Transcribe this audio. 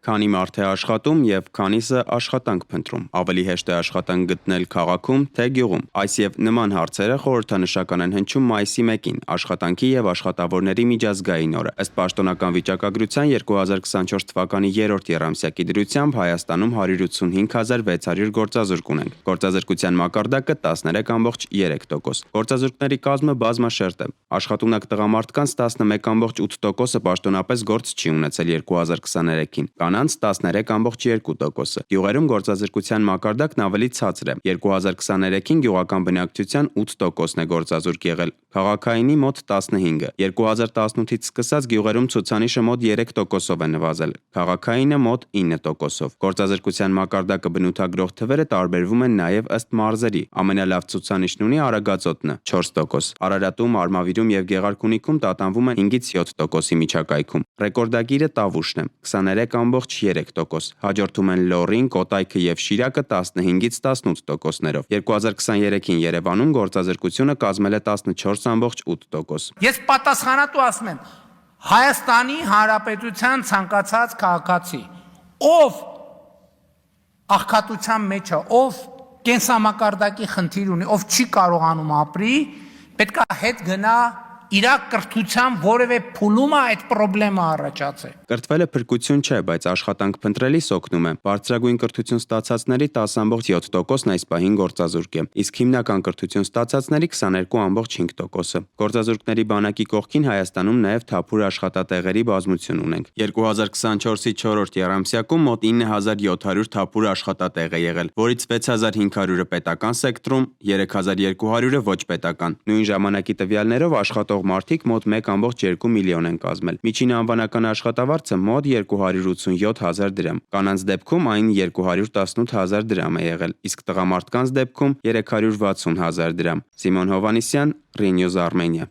Քանի մարդ է աշխատում եւ քանիսը աշխատանք փնտրում, ավելի հեշտ է աշխատանք գտնել քաղաքում, թե գյուղում։ Այս եւ նման հարցերը խորհրդանշական են հնչում մայիսի 1-ին, աշխատանքի եւ աշխատավորների միջազգային օրը։ Ըստ պաշտոնական վիճակագրության 2024 թվականի 3-րդ եռամսյակի դրությամբ Հայաստանում 185,600 գործազուրկ ունենք։ Գործազրկության մակարդակը 13,3%։ Գործազուրկների կազմը բազմաշերտ է։ Աշխատունակ տղամարդկանց 11,8%-ը պաշտոնապես գործ չի ունեցել 2023-ին։ Կանանց 13,2%-ը։ Գյուղերում գործազրկության մակարդակն ավելի ցածր է։ 2023-ին գյուղական բնակչության 8%-ն է գործազուրկ եղել, քաղաքայինի մոտ 15-ը։ 2018-ից սկսած գյուղերում ցուցանիշը մոտ 3%-ով է նվազել, քաղաքայինը մոտ 9%-ով։ Գործազրկության մակարդակը բնութագրող թվերը տարբերվում են նաև ըստ մարզերի։ Ամենալավ ցուցանիշն ունի Արագածոտնը 4%։ Արարատում, Արմավիրում եւ Գեղարքունիքում տատանվում են 5-ից 7%-ի միջակայքում։ Ռեկորդագիրը Տավուշն է 23,3%։ Հաջորդում են Լոռին, Կոտայքը եւ Շիրակը 15-ից 18%-ներով։ 2023-ին Երևանում գործազրկությունը կազմել է 14,8%։ Ես պատասխանատու ասում եմ, Հայաստանի Հանրապետության ցանկացած քաղաքացի, ով աղքատության մեջ է, ով կենսամակարդակի խնդիր ունի, ով չի կարողանում ապրի, պետք է հետ գնա իր կրթության որևէ փուլում է այդ խնդրեմը առաջացել։ Կրթվելը փրկություն չէ, բայց աշխատանք փնտրելիս օգնում է։ Բարձրագույն կրթություն ստացածների 10,7%-ն այս պահին գործազուրկ է, իսկ հիմնական կրթություն ստացածների 22,5%-ը։ Գործազուրկների բանակի կողքին Հայաստանում նաև թափուր աշխատատեղերի բազմություն ունենք։ 2024-ի 4-րդ եռամսյակում մոտ 9,700 թափուր աշխատատեղ է եղել, որից 6,500-ը պետական սեկտորում, 3,200-ը ոչ պետական։ Նույն ժամանակի տվյալներով աշխատող մարդիկ մոտ 1,2 միլիոն են կազմել։ Միջին անվանական աշխատավարձը մոտ 287,000 դրամ։ Կանանց դեպքում այն 218,000 դրամ է եղել, իսկ տղամարդկանց դեպքում 360,000 դրամ։ Սիմոն Հովանիսյան, Renews Armenia։